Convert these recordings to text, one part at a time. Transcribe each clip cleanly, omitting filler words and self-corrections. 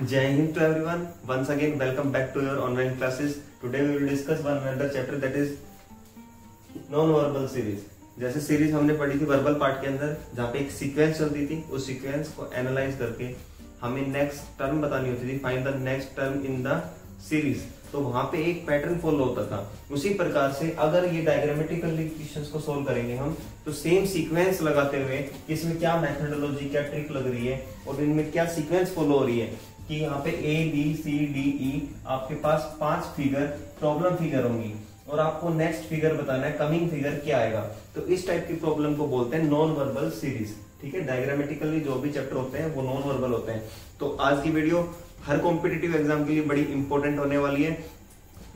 Jai Hind to everyone. Once again, welcome back to your online classes. Today we will discuss one another chapter that is non-verbal series. जैसे series हमने पढ़ी थी verbal part के अंदर, जहाँ पे एक सीक्वेंस चलती थी, उस सीक्वेंस को एनालाइज करके हमें नेक्स्ट टर्म बतानी होती थी, find the next term in the series. तो वहां पे एक पैटर्न फॉलो होता था। उसी प्रकार से अगर ये डायग्रामेटिकल इक्वेशंस को सोल्व करेंगे हम, तो सेम सीक्वेंस लगाते हुए इसमें क्या मेथोडोलॉजी, क्या ट्रिक लग रही है और इनमें क्या सीक्वेंस फॉलो हो रही है कि यहाँ पे A B C D E आपके पास 5 फिगर प्रॉब्लम फिगर होंगी और आपको नेक्स्ट फिगर बताना है, कमिंग फिगर क्या आएगा। तो इस टाइप की प्रॉब्लम को बोलते हैं नॉन वर्बल सीरीज। ठीक है, डायग्रामेटिकली जो भी चैप्टर होते हैं वो नॉन वर्बल होते हैं। तो आज की वीडियो हर कॉम्पिटिटिव एग्जाम के लिए बड़ी इंपॉर्टेंट होने वाली है,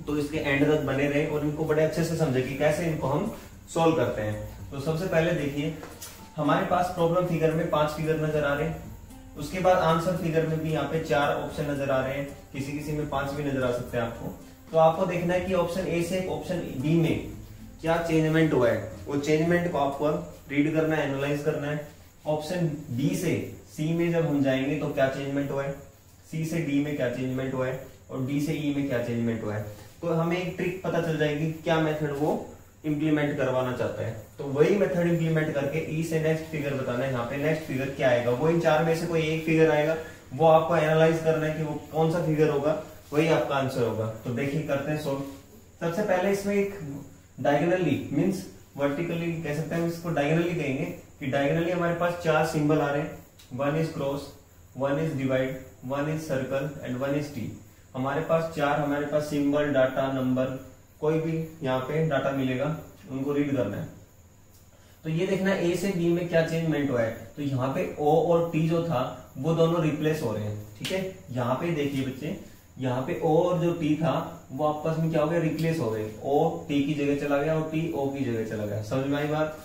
तो इसके एंड तक बने रहे और इनको बड़े अच्छे से समझे कि कैसे इनको हम सोल्व करते हैं। तो सबसे पहले देखिए, हमारे पास प्रॉब्लम फिगर में 5 फिगर नजर आ रहे हैं। उसके बाद आंसर फिगर में भी यहाँ पे 4 ऑप्शन नजर आ रहे हैं, किसी किसी में 5 भी नजर आ सकते हैं आपको। तो आपको देखना है कि ऑप्शन ए से ऑप्शन बी में क्या चेंजमेंट हुआ है, वो चेंजमेंट को आपको रीड करना है, एनालाइज करना है। ऑप्शन बी से सी में जब हम जाएंगे तो क्या चेंजमेंट हुआ है, सी से डी में क्या चेंजमेंट हुआ है और डी से ई में क्या चेंजमेंट हुआ है। तो हमें एक ट्रिक पता चल जाएगी क्या मेथड वो इंप्लीमेंट करवाना चाहता है। तो वही मेथड इंप्लीमेंट करके ई से नेक्स्ट फिगर बताना है, यहाँ पे नेक्स्ट फिगर क्या आएगा। वो इन 4 में से कोई एक फिगर आएगा, वो आपको एनालाइज करना है कि वो कौन सा फिगर होगा, वही आपका आंसर होगा। तो देखिए करते हैं सोल्व। सबसे पहले इसमें एक डायगोनली मींस वर्टिकली कह सकते हैं, इसको डायगोनली कहेंगे कि डायगोनली हमारे पास 4 सिंबल आ रहे हैं। 1 is cross, 1 is divide, 1 is circle and 1 is T. हमारे पास 4 हमारे पास सिंबल, डाटा, नंबर, कोई भी यहाँ पे डाटा मिलेगा, उनको रीड करना है। तो ये देखना है ए से बी में क्या चेंजमेंट हुआ है। तो यहाँ पे ओ और टी जो था वो दोनों रिप्लेस हो रहे हैं। ठीक है, यहाँ पे देखिए बच्चे, यहाँ पे ओ और जो टी था वो आपस में क्या हो गया, रिप्लेस हो गए। ओ टी की जगह चला गया और टी ओ की जगह चला गया। समझ में आई बात?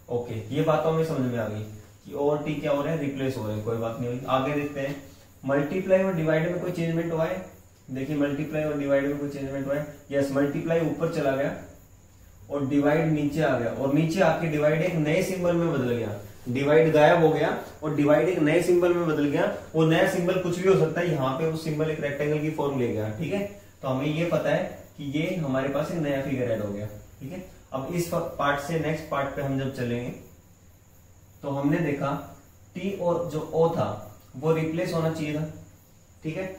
ओके, ये बातों में समझ में आ गई कि ओ और टी क्या हो रहे हैं, रिप्लेस हो रहे हैं। कोई बात नहीं हुई। आगे देखते हैं, मल्टीप्लाई और डिवाइड में कोई चेंजमेंट हुआ है। देखिए मल्टीप्लाई और डिवाइड में कोई चेंजमेंट हुआ है। यस, मल्टीप्लाई ऊपर चला गया और डिवाइड नीचे आ गया और नीचे आके डिवाइड एक नए सिंबल में बदल गया। डिवाइड गायब हो गया और डिवाइड एक नए सिंबल में बदल गया। वो नया सिंबल कुछ भी हो सकता है, यहाँ पे वो सिंबल एक रेक्टेंगल की फॉर्म ले गया। ठीक है, तो हमें ये पता है कि ये हमारे पास एक नया फिगर ऐड हो गया। ठीक है, अब इस पार्ट से नेक्स्ट पार्ट पे हम जब चलेंगे तो हमने देखा टी और जो ओ था वो रिप्लेस होना चाहिए था। ठीक है,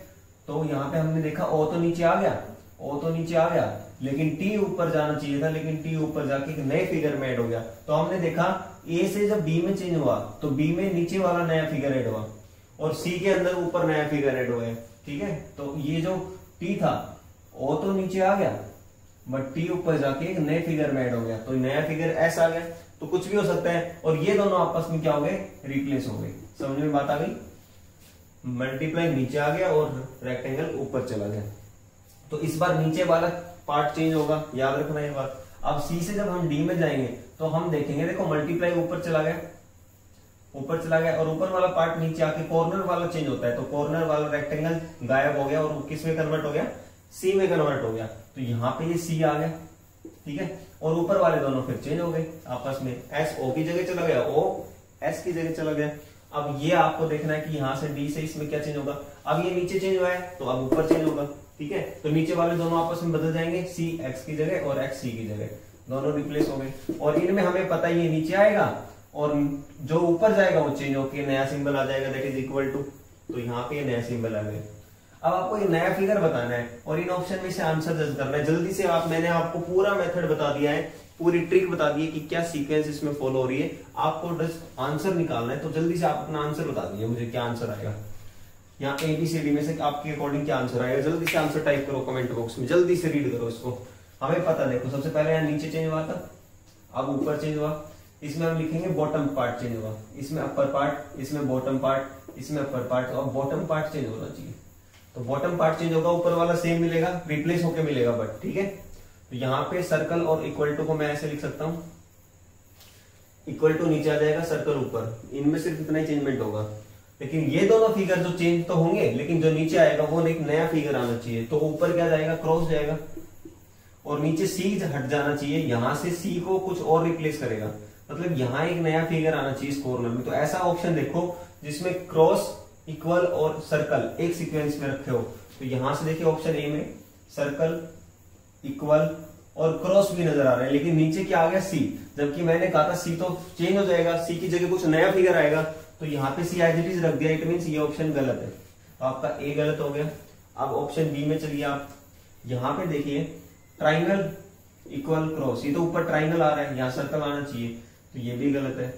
तो यहाँ पे हमने देखा ओ तो नीचे आ गया, ओ तो नीचे आ गया, लेकिन टी ऊपर जाना चाहिए था, लेकिन टी ऊपर जाके एक नए फिगर में ऐड हो गया। तो हमने देखा ए से जब बी में चेंज हुआ तो बी में नीचे वाला नया फिगर ऐड हुआ और सी के अंदर ऊपर नया फिगर ऐड हुआ है। ठीक है, तो ये जो टी था ओ तो नीचे आ गया बट टी ऊपर जाके एक नए फिगर में ऐड हो गया। तो नया फिगर एस आ गया, तो कुछ भी हो सकता है और ये दोनों आपस में क्या हो गए, रिप्लेस हो गए। समझ में बात आ गई? मल्टीप्लाई नीचे आ गया और रेक्टेंगल ऊपर चला गया। तो इस बार नीचे वाला पार्ट चेंज होगा, याद रखना ये बात। अब सी से जब हम डी में जाएंगे तो हम देखेंगे, देखो मल्टीप्लाई ऊपर चला गया, ऊपर चला गया और ऊपर वाला पार्ट नीचे आके कॉर्नर वाला चेंज होता है। तो कॉर्नर वाला रेक्टेंगल गायब हो गया और किस में कन्वर्ट हो गया, सी में कन्वर्ट हो गया। तो यहाँ पे ये सी आ गया। ठीक है, और ऊपर वाले दोनों फिर चेंज हो गए आपस में। एस ओ की जगह चला गया, ओ एस की जगह चला गया। अब ये आपको देखना है कि यहाँ से डी से इसमें क्या चेंज होगा। अब ये नीचे चेंज हुआ है तो अब ऊपर चेंज होगा। ठीक है, तो नीचे वाले दोनों आपस में बदल जाएंगे, सी एक्स की जगह और एक्स सी की जगह, दोनों रिप्लेस हो गए। और इनमें हमें पता है ये नीचे आएगा और जो ऊपर जाएगा वो चेंज होकर नया सिंबल आ जाएगा, दैट इज इक्वल टू। तो यहाँ पे नया सिंबल आ गया। अब आपको ये नया फिगर बताना है और इन ऑप्शन में से आंसर जज करना है। जल्दी से मैंने आपको पूरा मेथड बता दिया है, पूरी ट्रिक बता दी है कि क्या सीक्वेंस इसमें फॉलो हो रही है। आपको जस्ट आंसर निकालना है। तो जल्दी से आप अपना आंसर बता दीजिए मुझे, क्या आंसर आएगा यहाँ ABCD में से आपके अकॉर्डिंग क्या आंसर आएगा। जल्दी से आंसर टाइप करो कमेंट बॉक्स में, जल्दी से रीड करो इसको। हमें पता, देखो सबसे पहले यहाँ नीचे चेंज हुआ था, अब ऊपर चेंज हुआ। इसमें हम लिखेंगे बॉटम पार्ट चेंज हुआ, इसमें अपर पार्ट, इसमें बॉटम पार्ट, इसमें अपर पार्ट। तो अब बॉटम पार्ट चेंज होना चाहिए, तो बॉटम पार्ट चेंज होगा, ऊपर वाला सेम मिलेगा, रिप्लेस होकर मिलेगा बट। ठीक है, तो यहाँ पे सर्कल और इक्वल टू को मैं ऐसे लिख सकता हूँ, इक्वल टू नीचे आ जाएगा, सर्कल ऊपर। इनमें सिर्फ इतना ही चेंजमेंट होगा, लेकिन ये दोनों फिगर जो चेंज तो होंगे, लेकिन जो नीचे आएगा वो एक नया फिगर आना चाहिए। तो ऊपर क्या जाएगा, क्रॉस जाएगा और नीचे सी हट जाना चाहिए। यहां से सी को कुछ और रिप्लेस करेगा, मतलब यहाँ एक नया फिगर आना चाहिए इस कॉर्नर में। तो ऐसा ऑप्शन देखो जिसमें क्रॉस इक्वल और सर्कल एक सीक्वेंस में रखे हो, तो यहां से देखिए ऑप्शन ए में सर्कल, इक्वल और क्रॉस भी नजर आ रहा है, लेकिन नीचे क्या आ गया सी, जबकि मैंने कहा था सी तो चेंज हो जाएगा, सी की जगह कुछ नया फिगर आएगा, तो यहाँ पे सी एज इट इज रख दिया, इट मीन ये ऑप्शन गलत है, तो आपका ए गलत हो गया। अब ऑप्शन बी में चलिए आप, यहाँ पे देखिए ट्राइंगल इक्वल क्रॉस, ये तो ऊपर ट्राइंगल आ रहा है, यहाँ सर्कल आना चाहिए, तो ये भी गलत है,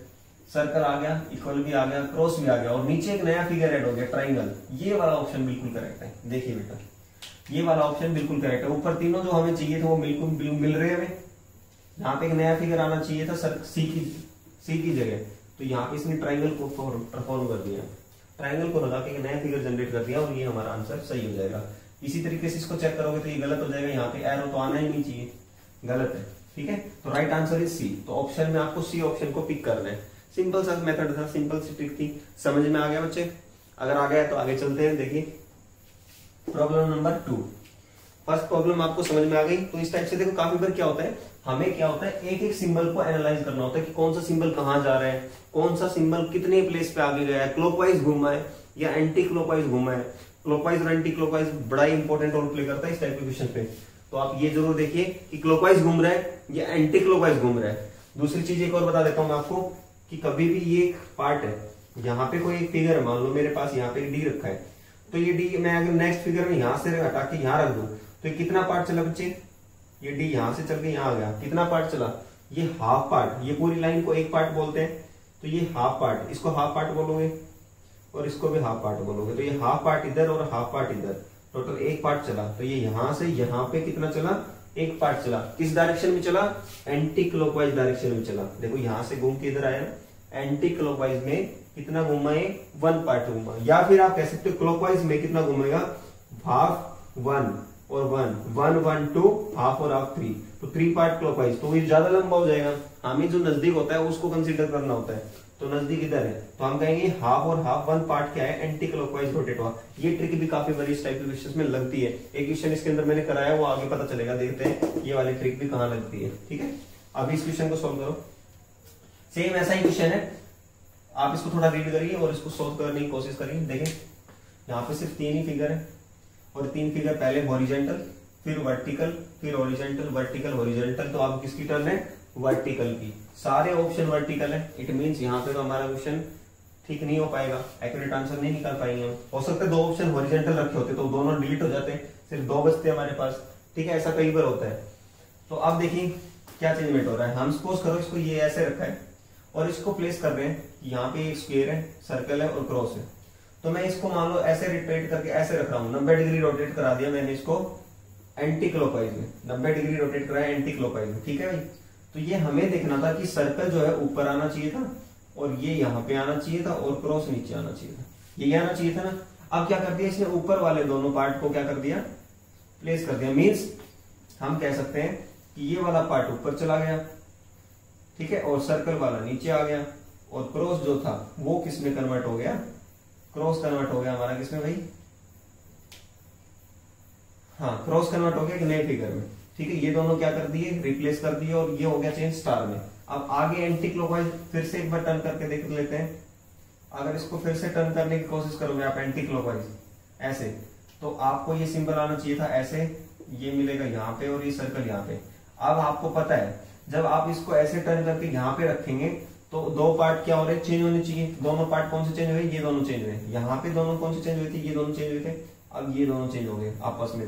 सर्कल आ गया, इक्वल भी आ गया, क्रॉस भी आ गया, और नीचे एक नया फिगर ऐड हो गया ट्राइंगल, ये वाला ऑप्शन बिल्कुल करेक्ट है। देखिए बेटा ये वाला ऑप्शन बिल्कुल करेक्ट है, ऊपर तीनों जो हमें चाहिए थे वो बिल्कुल मिल रहे हैं हमें, यहाँ पे एक नया फिगर आना चाहिए था सी की जगह, तो यहाँ पे इसने ट्राइंगल को परफॉर्म कर दिया, ट्राइंगल को लगा के एक नया फिगर जनरेट कर दिया, और ये हमारा आंसर सही हो जाएगा। इसी तरीके से इसको चेक करोगे तो ये गलत हो जाएगा, यहाँ पे एरो तो आना ही नहीं चाहिए, गलत है, ठीक है, तो राइट आंसर इज सी। तो ऑप्शन में आपको सी ऑप्शन को पिक करना है। सिंपल सा मेथड था, सिंपल सी ट्रिक थी, समझ में आ गया बच्चे? अगर आ गया तो आगे चलते हैं। देखिए प्रॉब्लम नंबर 2, फर्स्ट प्रॉब्लम आपको समझ में आ गई। तो इस टाइप से देखो काफी बार क्या होता है, हमें क्या होता है एक एक सिंबल को एनालाइज करना होता है कि कौन सा सिंबल कहाँ जा रहा है, कौन सा सिंबल कितने प्लेस पे आगे गया है, क्लॉकवाइज घूमा है या एंटी क्लॉकवाइज घूमा है। क्लॉकवाइज और एंटी क्लॉकवाइज बड़ा ही इंपॉर्टेंट रोल प्ले करता है इस टाइप के क्वेश्चन पे, तो आप ये जरूर देखिए कि क्लॉकवाइज घूम रहा है या एंटी क्लॉकवाइज घूम रहा है। दूसरी चीज एक और बता देता हूँ मैं आपको कि कभी भी ये एक पार्ट है, यहाँ पे कोई एक फिगर है, मान लो मेरे पास यहाँ पे डी रखा है, तो ये डी मैं अगर नेक्स्ट फिगर में यहाँ से हटा के यहाँ रख दूं तो ये कितना पार्ट चला बच्चे, ये डी यहाँ से चल के यहाँ आ गया, कितना पार्ट चला, ये हाफ पार्ट, ये पूरी लाइन को एक पार्ट बोलते हैं, तो ये हाफ पार्ट, इसको हाफ पार्ट बोलोगे और इसको भी हाफ पार्ट बोलोगे, तो ये हाफ पार्ट इधर और हाफ पार्ट इधर, टोटल एक पार्ट चला। तो ये यहाँ से यहाँ पे कितना चला, एक पार्ट चला, किस डायरेक्शन में चला, एंटी क्लॉकवाइज डायरेक्शन में चला। देखो यहाँ से घूम के इधर आया, एंटी क्लॉकवाइज में कितना घूमा है, वन पार्ट घूमा, या फिर आप कह सकते हो क्लॉकवाइज में कितना घूमेगा, हाफ वन और one, one one two, half और हाफ थ्री, तो थ्री पार्ट क्लॉकवाइज, तो ये ज्यादा लंबा हो जाएगा, हमें जो नजदीक होता है उसको कंसीडर करना होता है, तो नजदीक इधर है, तो हम कहेंगे हाफ और हाफ, वन पार्ट क्या है, एंटी क्लॉकवाइज रोटेट हुआ। ये ट्रिक भी काफी बड़ी इस टाइप के क्वेश्चन में लगती है, एक क्वेश्चन इसके अंदर मैंने कराया, वो आगे पता चलेगा, देखते हैं ये वाली ट्रिक भी कहाँ लगती है, ठीक है। अभी इस क्वेश्चन को सोल्व करो, सेम ऐसा ही क्वेश्चन है, आप इसको थोड़ा रीड करिए और इसको सोल्व करने की कोशिश करिए। देखें यहाँ पे सिर्फ 3 ही फिगर है, और 3 फिगर पहले हॉरिजॉन्टल, फिर वर्टिकल, फिर हॉरिजॉन्टल, वर्टिकल, हॉरिजॉन्टल, तो अब किसकी टर्न है, वर्टिकल की। सारे ऑप्शन वर्टिकल है, इट मींस यहाँ पे तो हमारा क्वेश्चन ठीक नहीं हो पाएगा, एक्यूरेट आंसर नहीं निकाल पाएंगे हम। हो सकता है 2 ऑप्शन हॉरिजॉन्टल रखे होते तो दोनों डिलीट हो जाते, सिर्फ 2 बचते हमारे पास, ठीक है, ऐसा कई बार होता है। तो अब देखिए क्या चेंजमेंट हो रहा है, हम सपोज करो इसको ये ऐसे रखा है और इसको प्लेस कर रहे हैं, यहाँ पे स्क्वायर है, सर्कल है और क्रॉस है, तो मैं इसको मान लो ऐसे रोटेट करके ऐसे रख रहा हूँ, 90 डिग्री रोटेट करा दिया मैंने इसको एंटी क्लॉकवाइज में, 90 डिग्री रोटेट कराया एंटी क्लॉकवाइज में, ठीक है भाई। तो ये हमें देखना था कि सर्कल जो है ऊपर आना चाहिए था और ये यहाँ पे आना चाहिए था और क्रॉस नीचे आना चाहिए था, ये आना चाहिए था ना। अब क्या कर दिया इसने, ऊपर वाले दोनों पार्ट को क्या कर दिया, प्लेस कर दिया, मीन्स हम कह सकते हैं कि ये वाला पार्ट ऊपर चला गया, ठीक है, और सर्कल वाला नीचे आ गया, और क्रॉस जो था वो किस में कन्वर्ट हो गया, क्रॉस कन्वर्ट हो गया हमारा किसमें भाई, हाँ क्रॉस कन्वर्ट हो गया एक नए फिगर में, ठीक है। ये दोनों क्या कर दिए, रिप्लेस कर दिए, और ये हो गया चेंज स्टार में। अब आगे एंटी क्लॉकवाइज फिर से एक बार टर्न करके देख लेते हैं, अगर इसको फिर से टर्न करने की कोशिश करोगे आप एंटी क्लॉकवाइज ऐसे, तो आपको ये सिंबल आना चाहिए था ऐसे, ये मिलेगा यहाँ पे और ये सर्कल यहाँ पे। अब आपको पता है जब आप इसको ऐसे टर्न करके यहाँ पे रखेंगे तो 2 पार्ट क्या हो रहे, चेंज होने चाहिए। दोनों पार्ट कौन से चेंज हुए, ये दोनों चेंज हुए, यहाँ पे दोनों कौन से चेंज हुए थे, ये दोनों चेंज हुए थे, अब ये दोनों चेंज हो गए, आपस में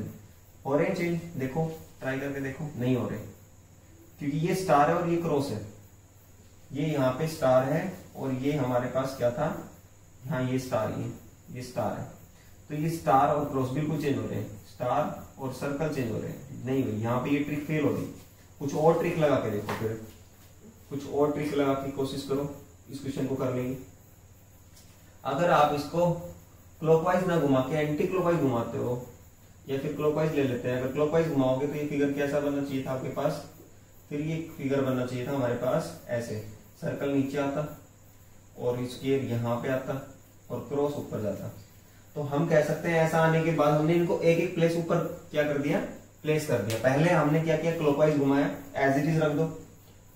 हो रहे हैं चेंज, देखो ट्राई करके देखो, नहीं हो रहे, क्योंकि ये स्टार है और ये क्रॉस है, ये यहाँ पे स्टार है और ये हमारे पास क्या था, यहाँ ये स्टार, ये स्टार है, तो ये स्टार और क्रॉस बिल्कुल चेंज हो रहे हैं, स्टार और सर्कल चेंज हो रहे हैं, नहीं हुई, यहाँ पे ये ट्रिक फेल हो गई। कुछ और ट्रिक लगा के देखो, फिर कुछ और ट्रिक लगा के कोशिश करो इस क्वेश्चन को करने की। अगर आप इसको क्लॉकवाइज ना घुमा के एंटी क्लॉकवाइज घुमाते हो, या फिर क्लॉकवाइज ले लेते हैं, अगर क्लॉकवाइज घुमाओगे तो ये फिगर कैसा बनना चाहिए था आपके पास, फिर ये फिगर बनना चाहिए था हमारे पास ऐसे, सर्कल नीचे आता और स्क्वायर यहाँ पे आता और क्रॉस ऊपर जाता। तो हम कह सकते हैं ऐसा आने के बाद हमने इनको एक एक प्लेस ऊपर क्या कर दिया, प्लेस कर दिया। पहले हमने क्या किया, क्लॉकवाइज घुमाया, एज इट इज रख दो,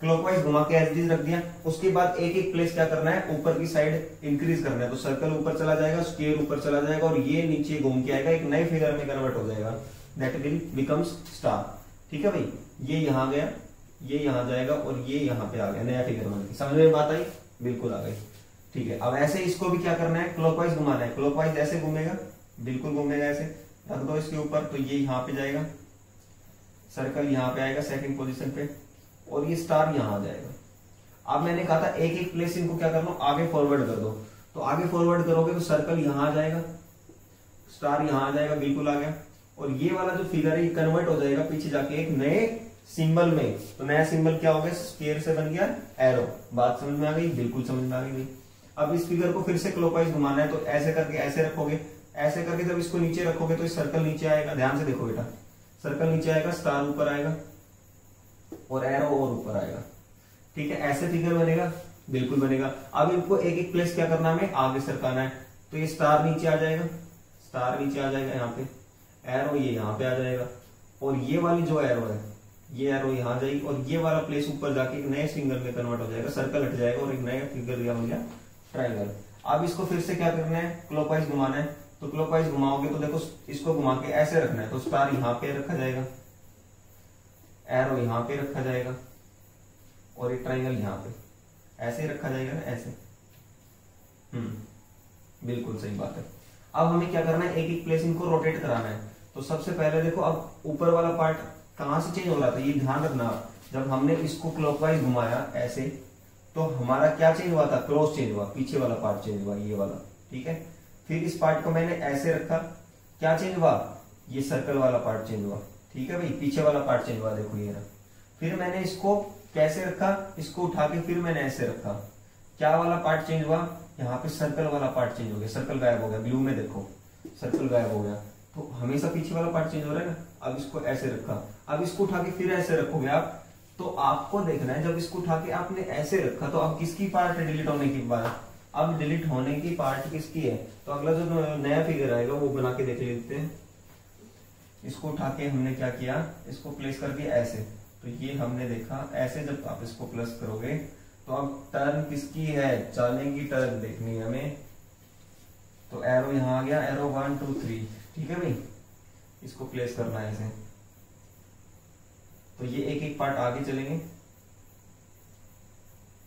क्लॉकवाइज घुमा के एज इट इज रख दिया। उसके बाद एक एक प्लेस क्या करना है, ऊपर की साइड इंक्रीज करना है। तो सर्कल ऊपर चला जाएगा, स्क्वायर ऊपर चला जाएगा और ये नीचे घूम के आएगा, एक नए फिगर में कन्वर्ट हो जाएगा, दैट विल बिकम्स स्टार। ठीक है भाई, ये यहाँ गया, ये यहाँ जाएगा और ये यहाँ पे आ गया, नया फिगर बन गया। समझ में बात आई? बिल्कुल आ गई। ठीक है, अब ऐसे इसको भी क्या करना है, क्लॉकवाइज घुमाना है। क्लॉकवाइज ऐसे घूमेगा, बिल्कुल घूमेगा, ऐसे रख दो इसके ऊपर, तो ये यहाँ पे जाएगा, सर्कल यहाँ पे आएगा सेकंड पोजीशन पे और ये स्टार यहाँ आ जाएगा। अब मैंने कहा था एक एक प्लेस इनको क्या करना, आगे फॉरवर्ड कर दो। तो आगे फॉरवर्ड करोगे तो सर्कल यहाँ आ जाएगा, स्टार यहाँ आ जाएगा, बिल्कुल आ गया। और ये वाला जो फिगर है ये कन्वर्ट हो जाएगा पीछे जाके एक नए सिंबल में। तो नया सिंबल क्या हो गया, स्क्वायर से बन गया एरो। बात समझ में आ गई? बिल्कुल समझ में आ गई। अब इस फिगर को फिर से क्लॉकवाइज घुमाना है, तो ऐसे करके ऐसे रखोगे, ऐसे करके जब इसको नीचे रखोगे तो इस सर्कल नीचे आएगा। ध्यान से देखो बेटा, सर्कल नीचे आएगा, स्टार ऊपर आएगा और एरो और ऊपर आएगा। ठीक है, ऐसे फिगर बनेगा, बिल्कुल बनेगा। अब इनको एक एक प्लेस क्या करना है, आगे सरकाना है। तो ये स्टार नीचे आ जाएगा, स्टार नीचे आ जाएगा यहाँ पे, एरो ये यहाँ पे आ जाएगा और ये वाली जो एरो है ये एरो यहाँ जाएगी और ये वाला प्लेस ऊपर जाके एक नए सिंगल में कन्वर्ट हो जाएगा, सर्कल हट जाएगा और एक नया फिगर दिया हो गया ट्रायंगल। अब इसको फिर से क्या करना है, क्लॉकवाइज घुमाना है। तो क्लॉकवाइज घुमाओगे तो देखो इसको घुमा के ऐसे रखना है, तो स्टार यहाँ पे रखा जाएगा, एरो यहाँ पे रखा जाएगा और एक ट्रायंगल यहाँ पे ऐसे रखा जाएगा ना, ऐसे। बिल्कुल सही बात है। अब हमें क्या करना है, एक एक प्लेस इनको रोटेट कराना है। तो सबसे पहले देखो, अब ऊपर वाला पार्ट कहां से चेंज हो रहा था, ये ध्यान रखना। जब हमने इसको क्लॉकवाइज घुमाया ऐसे, तो हमारा क्या चेंज हुआ था, क्रॉस चेंज हुआ, पीछे वाला पार्ट चेंज हुआ, ये वाला। ठीक है, फिर इस पार्ट को मैंने ऐसे रखा, क्या चेंज हुआ, ये सर्कल वाला पार्ट चेंज हुआ। ठीक है भाई, पीछे वाला पार्ट चेंज हुआ, देखो ये रहा। फिर मैंने इसको कैसे रखा, इसको उठा के फिर मैंने ऐसे रखा, क्या वाला पार्ट चेंज हुआ, यहाँ पे सर्कल वाला पार्ट चेंज हो गया, सर्कल गायब हो गया, ब्लू में देखो सर्कल गायब हो गया। तो हमेशा पीछे वाला पार्ट चेंज हो रहा है ना। अब इसको ऐसे रखा, अब इसको उठा के फिर ऐसे रखोगे आप, तो आपको देखना है जब इसको उठा के आपने ऐसे रखा तो अब किसकी पार्ट है डिलीट होने की बात, अब डिलीट होने की पार्ट किसकी है। तो अगला जो नया फिगर आएगा वो बना के देख लेते हैं। इसको उठा के हमने क्या किया, इसको प्लेस कर दिया ऐसे, तो ये हमने देखा ऐसे। जब आप इसको प्लस करोगे तो अब टर्न किसकी है, चलने की टर्न देखनी है हमें। तो एरो यहाँ आ गया, एरो 1 2 3। ठीक है भाई, इसको प्लेस करना है ऐसे। तो ये एक एक पार्ट आगे चलेंगे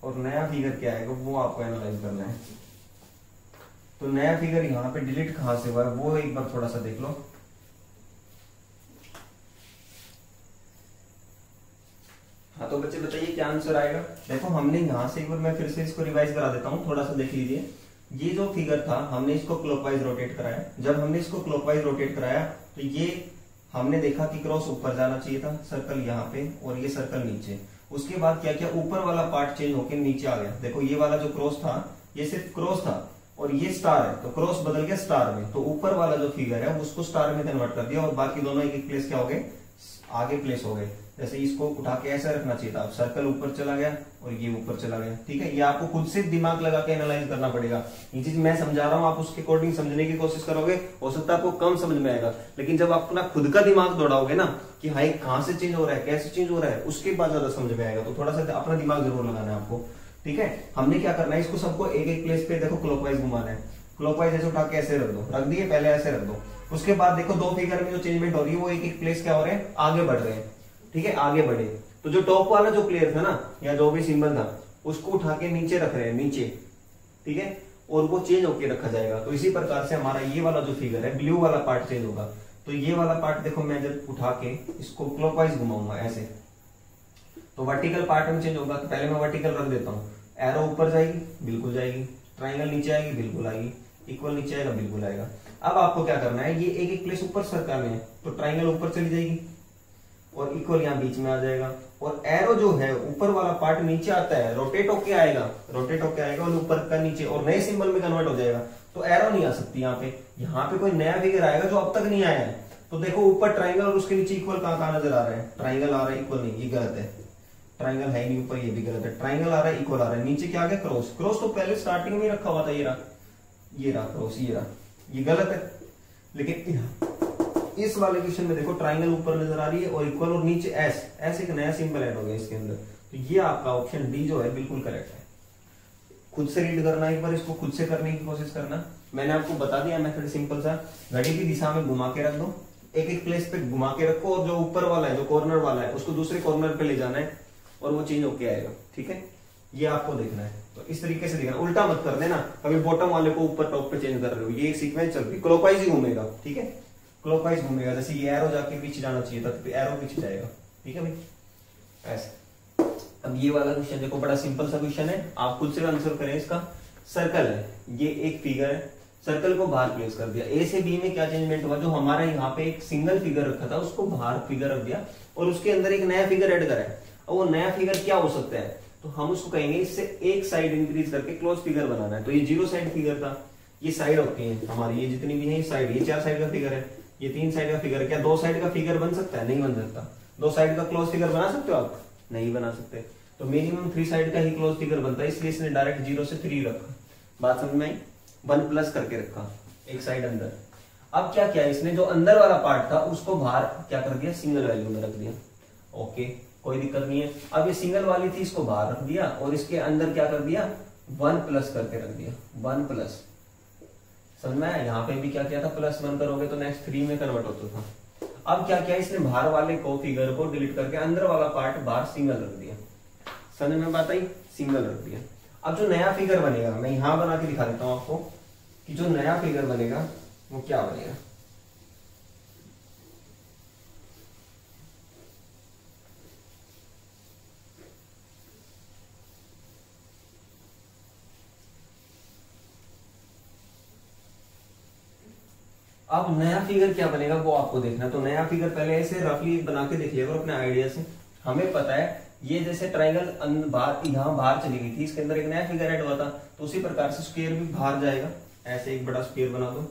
और नया फिगर क्या आएगा वो आपको एनालाइज करना है। तो नया फिगर यहाँ पे डिलीट कहां से हुआ है वो एक बार थोड़ा सा देख लो। हाँ तो बच्चे बताइए क्या आंसर आएगा। देखो हमने यहां से एक बार मैं फिर से इसको रिवाइज करा देता हूँ, थोड़ा सा देख लीजिए। ये जो फिगर था हमने इसको क्लॉकवाइज रोटेट कराया। जब हमने इसको क्लॉकवाइज रोटेट कराया तो ये हमने देखा कि क्रॉस ऊपर जाना चाहिए था, सर्कल यहाँ पे और ये सर्कल नीचे। उसके बाद क्या किया, ऊपर वाला पार्ट चेंज होकर नीचे आ गया। देखो ये वाला जो क्रॉस था ये सिर्फ क्रॉस था और ये स्टार है, तो क्रॉस बदल गया स्टार में। तो ऊपर वाला जो फिगर है उसको स्टार में कन्वर्ट कर दिया और बाकी दोनों एक एक प्लेस क्या हो गए, आगे प्लेस हो गए। जैसे इसको उठा के ऐसा रखना चाहिए था, अब सर्कल ऊपर चला गया और ये ऊपर चला गया। ठीक है, ये आपको खुद से दिमाग लगा के एनालाइज करना पड़ेगा। ये चीज मैं समझा रहा हूँ, आप उसके अकॉर्डिंग समझने की कोशिश करोगे, हो सकता है आपको कम समझ में आएगा, लेकिन जब आप अपना खुद का दिमाग दौड़ाओगे ना कि हाँ कहाँ से चेंज हो रहा है, कैसे चेंज हो रहा है, उसके बाद ज्यादा समझ में आएगा। तो थोड़ा सा अपना दिमाग जरूर लगाना है आपको। ठीक है, हमने क्या करना है, इसको सबको एक एक प्लेस पे देखो क्लॉकवाइज घुमाना है। क्लॉकवाइज ऐसे उठा के ऐसे रख दो, रख दिए, पहले ऐसे रख दो। उसके बाद देखो दो फिगर में जो चेंजमेंट हो रही है वो एक एक प्लेस क्या हो रहे हैं, आगे बढ़ रहे हैं। ठीक है, आगे बढ़े। तो जो टॉप वाला जो प्लेयर था ना या जो भी सिंबल था उसको उठा के नीचे रख रहे हैं, नीचे। ठीक है, और वो चेंज होके रखा जाएगा। तो इसी प्रकार से हमारा ये वाला जो फिगर है ब्लू वाला पार्ट चेंज होगा। तो ये वाला पार्ट देखो मैं जब उठा के इसको क्लॉकवाइज घुमाऊंगा ऐसे, तो वर्टिकल पार्ट में चेंज होगा। तो पहले मैं वर्टिकल रख देता हूँ, एरो ऊपर जाएगी, बिल्कुल जाएगी, ट्राइंगल नीचे आएगी, बिल्कुल आएगी, इक्वल नीचे आएगा, बिल्कुल आएगा। अब आपको क्या करना है, ये एक एक प्लेस ऊपर सरकाने है, तो ट्राइंगल ऊपर चली जाएगी और इक्वल यहाँ बीच में आ जाएगा। और एरो जो है ऊपर वाला पार्ट नीचे आता है, रोटेट होके आएगा, रोटेट होके आएगा और ऊपर का नीचे और नए सिंबल में कन्वर्ट हो जाएगा। तो एरो नहीं आ सकती यहाँ पे, यहाँ पे कोई नया फिगर आएगा जो अब तक नहीं आया है। तो देखो ऊपर ट्राइंगल और उसके नीचे इक्वल कहाँ नजर आ रहा है, ट्राइंगल आ रहा है, इक्वल नहीं, ये गलत है, ट्राइंगल है नहीं ऊपर, ये भी गलत है। ट्राइंगल आ रहा है, इक्वल आ रहा है, नीचे क्या आ गया, क्रॉस। क्रॉस तो पहले स्टार्टिंग में रखा हुआ था, ये रहा क्रॉस, ये रहा, ये गलत है। लेकिन इस वाले क्वेश्चन में देखो ट्राइंगल ऊपर नजर आ रही है और इक्वल और नीचे एस, ऐसे एक नया सिंबल ऐड हो गया इसके अंदर। तो ये आपका ऑप्शन डी जो है बिल्कुल करेक्ट है। खुद से रीड करना, एक बार इसको खुद से करने की कोशिश करना। मैंने आपको बता दिया मेथड सिंपल सा, घड़ी की दिशा में घुमा के रख दो, एक एक प्लेस पे घुमा के रखो और जो ऊपर वाला है, जो कॉर्नर वाला है, उसको दूसरे कॉर्नर पे ले जाना है और वो चेंज होके आएगा। ठीक है, ये आपको देखना है। तो इस तरीके से देखना, उल्टा मत कर देना, कभी बॉटम वाले को ऊपर टॉप पे चेंज कर रहे हो। ये एक सीक्वेंस चल रही, क्लॉकवाइज ही घूमेगा। ठीक है, क्लॉकवाइज घूमेगा, जैसे ये एरो जाके पीछे जाना चाहिए था, तो एरो पीछे जाएगा। ठीक है भाई, ऐसे। अब ये वाला क्वेश्चन देखो, बड़ा सिंपल सा क्वेश्चन है, आप खुद से आंसर करें इसका। सर्कल है, ये एक फिगर है, सर्कल को बाहर प्लेस कर दिया। ए से बी में क्या चेंजमेंट हुआ, जो हमारा यहाँ पे एक सिंगल फिगर रखा था उसको बाहर फिगर रख दिया और उसके अंदर एक नया फिगर ऐड करा है। और वो नया फिगर क्या हो सकता है, तो हम उसको कहेंगे इससे एक साइड इंक्रीज करके क्लोज फिगर बनाना है। तो ये 0 साइड फिगर था, ये साइड होती है हमारी, ये जितनी भी है साइड, ये 4 साइड का फिगर है, ये 3 साइड का फिगर। क्या 2 साइड का फिगर बन सकता है? नहीं बन सकता। 2 साइड का क्लोज फिगर बना सकते हो आप? नहीं बना सकते। तो मिनिमम 3 साइड का ही क्लोज फिगर बनता है, इसलिए इसने डायरेक्ट 0 से 3 रखा। बात समझ में आई? 1 प्लस करके रखा एक साइड अंदर। अब क्या किया इसने, जो अंदर वाला पार्ट था उसको बाहर क्या कर दिया, सिंगल वैल्यू में रख दिया। ओके, कोई दिक्कत नहीं है। अब ये सिंगल वाली थी, इसको बाहर रख दिया और इसके अंदर क्या कर दिया, 1 प्लस करके रख दिया। 1 प्लस, समझ में आया? यहाँ पे भी क्या किया था, +1 करोगे तो नेक्स्ट 3 में कन्वर्ट होता था। अब क्या किया इसने, बाहर वाले को फिगर को डिलीट करके अंदर वाला पार्ट बाहर सिंगल रख दिया। समझ में बात आई? सिंगल रख दिया। अब जो नया फिगर बनेगा, मैं यहां बना के दिखा देता हूं आपको कि जो नया फिगर बनेगा वो क्या बनेगा। अब नया फिगर क्या बनेगा वो आपको देखना। तो नया फिगर पहले ऐसे रफली बना के देख लिया अपने आइडिया से। हमें पता है ये जैसे ट्राइंगल यहाँ बाहर चली गई थी, इसके अंदर एक नया फिगर ऐड हुआ था, तो उसी प्रकार से स्क्वायर भी बाहर जाएगा। ऐसे एक बड़ा स्क्वायर बना दो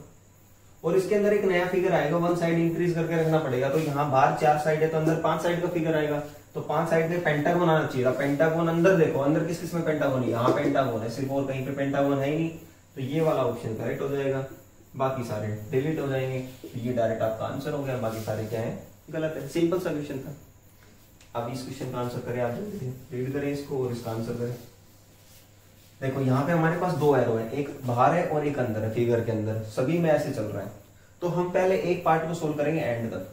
और इसके अंदर एक नया फिगर आएगा, 1 साइड इंक्रीज करके रखना पड़ेगा। तो यहाँ बाहर 4 साइड है तो अंदर 5 साइड का फिगर आएगा। तो 5 साइड में पेंटागन आना चाहिए। पेंटागन अंदर देखो, अंदर किस किस में पेंटागन है, यहाँ पेंटागन है सिर्फ, और कहीं पे पेंटागन है ही नहीं। तो ये वाला ऑप्शन करेक्ट हो जाएगा, बाकी सारे डिलीट हो जाएंगे। तो ये डायरेक्ट आपका आंसर हो गया, बाकी सारे क्या है, गलत है। सिंपल सा क्वेश्चन था। अब इस क्वेश्चन का आंसर करें आप, जल्दी रीड करें इसको और इसका आंसर करें। देखो यहाँ पे हमारे पास 2 एरो है, एक बाहर है और एक अंदर है फिगर के अंदर, सभी में ऐसे चल रहा है। तो हम पहले एक पार्ट को सोल्व करेंगे एंड तक,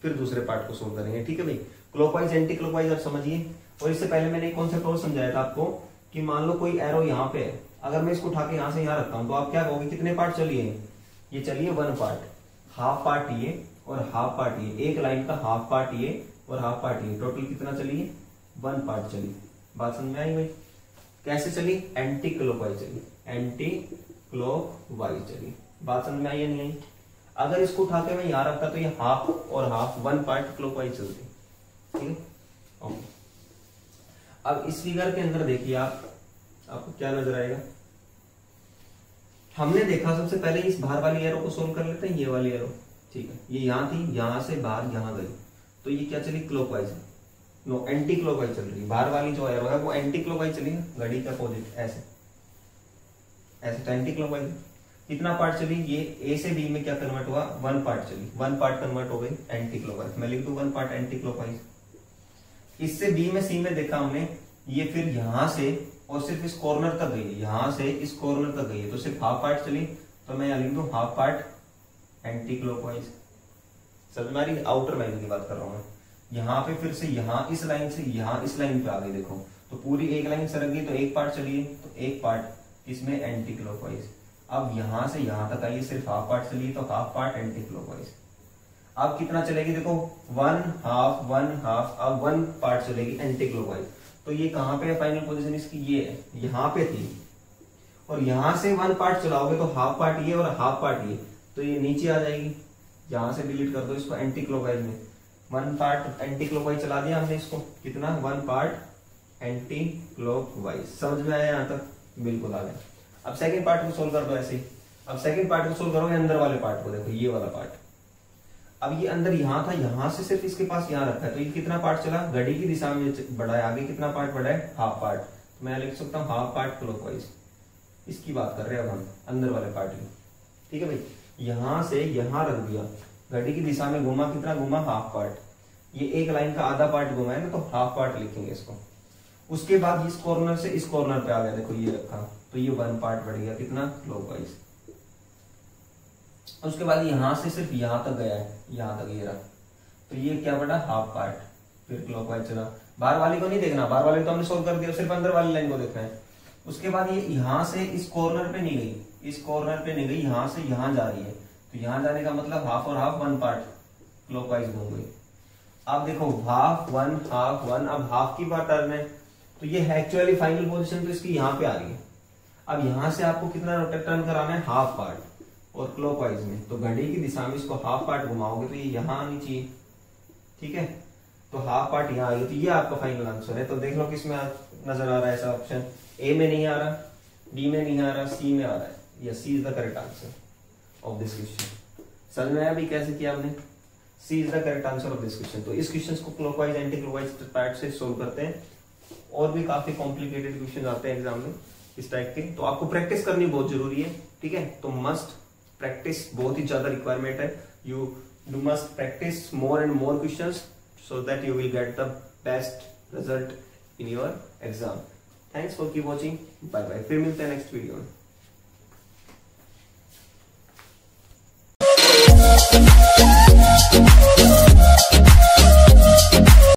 फिर दूसरे पार्ट को सोल्व करेंगे। ठीक है भाई, क्लॉकवाइज एंटी क्लॉकवाइज आप समझिए। और इससे पहले मैंने एक कॉन्सेप्ट और समझाया था आपको कि मान लो कोई एरो यहाँ पे है, अगर मैं इसको उठा के यहाँ से यहाँ रखता हूँ तो आप क्या कहोगे, कितने पार्ट चलिए, ये चलिए 1 पार्ट, हाफ पार्ट ये और हाफ पार्ट ये, एक लाइन का हाफ पार्ट ये और हाफ पार्ट ये, टोटल कितना चलिए, 1 पार्ट चलिए। बात समझ में आई भाई? कैसे चली, एंटी क्लॉकवाइज चली, एंटी क्लॉकवाइज चली। बात समझ में आई या नहीं आई? अगर इसको उठा के मैं यहां रखता तो ये हाफ और हाफ 1 पार्ट क्लॉकवाइज चलती। ठीक है, ओके। अब इस फिगर के अंदर देखिए आपको क्या नजर आएगा। हमने देखा सबसे पहले इस बाहर वाली एरो को सोल्व कर लेते हैं, ये वाली एरो। ठीक है, ये यहां थी, यहां से बाहर यहां गई, तो ये क्या चली, क्लॉकवाइज, नो एंटी क्लॉकवाइज चल रही है। बाहर वाली जो एरो है वो एंटी क्लॉकवाइज चली ना, घड़ी के अपोजिट, ऐसे ऐसे तो एंटी क्लॉकवाइज। कितना पार्ट चली, ये ए से बी में क्या कन्वर्ट हुआ, 1 पार्ट चली, 1 पार्ट कन्वर्ट हो गई एंटी क्लॉकवाइज। मैं लिख दूं 1 पार्ट एंटी क्लॉकवाइज। इससे बी में सी में देखा हमने, ये फिर यहां से और सिर्फ इस कॉर्नर तक गई है, यहां से इस कॉर्नर तक गई है, तो सिर्फ हाफ पार्ट चली। तो मैं यहां लिख दूं हाफ पार्ट एंटी क्लॉकवाइज। समझ में आ रही? आउटर लाइन की बात कर रहा हूं मैं। यहाँ पे फिर से यहाँ इस लाइन से यहाँ इस लाइन पे आ गई, देखो तो पूरी एक लाइन सरक गई, तो एक पार्ट चलिए, तो एक पार्ट इसमें एंटी क्लॉकवाइज। अब यहां से यहां तक आइए, सिर्फ हाफ पार्ट चलिए, तो हाफ पार्ट एंटी क्लॉकवाइज। अब कितना चलेगी, देखो 1 हाफ 1 हाफ, अब 1 पार्ट चलेगी एंटी क्लॉकवाइज। तो ये कहां पे है, फाइनल पोजीशन इसकी ये है, यहाँ पे थी। और यहां से 1 पार्ट चलाओगे तो हाफ पार्ट ये और हाफ पार्ट ये, तो ये नीचे आ जाएगी। यहां से डिलीट कर दो इसको एंटी क्लॉकवाइज में, 1 पार्ट एंटी क्लॉकवाइज चला दिया हमने इसको, कितना 1 पार्ट एंटी क्लॉकवाइज। समझ में आया यहाँ तक? बिल्कुल आ गया। अब सेकंड पार्ट को सोल्व कर दो ऐसे ही। अब सेकंड पार्ट को सोल्व करोगे, अंदर वाले पार्ट को देखो, ये वाला पार्ट। अब ये अंदर यहां था, यहां से सिर्फ इसके पास यहां रखा है, तो ये कितना पार्ट चला, घड़ी की दिशा में बढ़ा है, आगे कितना पार्ट बढ़ा है, हाफ पार्ट। तो मैं लिख सकता हूँ हाफ पार्ट क्लॉकवाइज। इसकी बात कर रहे हैं अब हम, अंदर वाले पार्ट की। ठीक है भाई, यहां से यहां रख दिया, घड़ी की दिशा में घुमा, कितना घुमा, हाफ पार्ट। ये एक लाइन का आधा पार्ट घुमा है ना, तो हाफ पार्ट लिखेंगे इसको। उसके बाद इस कॉर्नर से इस कॉर्नर पे आ गया, देखो ये रखा, तो ये 1 पार्ट बढ़ गया, कितना, क्लॉकवाइज। उसके बाद यहां से सिर्फ यहां तक गया है, यहां तक ये रहा, तो ये क्या बढ़ा, हाफ पार्ट, फिर क्लॉकवाइज चला। बाहर वाली को नहीं देखना, बाहर वाली तो हमने सोल्व कर दिया, सिर्फ अंदर वाली लाइन को देखना है। उसके बाद ये यहां से इस कॉर्नर पे नहीं गई, इस कॉर्नर पे नहीं गई, यहां से यहां जा रही है, तो यहां जाने का मतलब हाफ और हाफ 1 पार्ट क्लॉकवाइज घूम गई। अब देखो हाफ 1 हाफ 1, अब हाफ की बार टर्न है, तो ये एक्चुअली फाइनल पोजीशन तो इसकी यहाँ पे आ रही है। अब यहां से आपको कितना रोटेट टर्न कराना है, हाफ पार्ट और क्लॉकवाइज में, तो घड़ी की दिशा में इसको हाफ पार्ट घुमाओगे तो ये यहां आनी चाहिए, ठीक है, तो हाफ पार्ट यहाँ आएगी, तो ये आपका फाइनल आंसर है। तो देख लो किसमें नजर आ रहा है ऐसा ऑप्शन, ए में नहीं आ रहा, डी में नहीं आ रहा, सी में आ रहा है, yes, C is the correct answer of this question. समझ में आया भी कैसे किया आपने, C is the correct answer of this question. तो इस क्वेश्चन को क्लॉकवाइज एंटी क्लॉकवाइज पार्ट से सोल्व करते हैं। और भी काफी कॉम्प्लिकेटेड क्वेश्चन आते हैं एग्जाम में इस टाइप के, तो आपको प्रैक्टिस करनी बहुत जरूरी है, ठीक है, तो मस्ट प्रैक्टिस, बहुत ही ज्यादा रिक्वायरमेंट है। You must practice more and more questions so that you will get the best result in your exam. Thanks for keep watching. Bye bye. फिर मिलते हैं नेक्स्ट वीडियो में।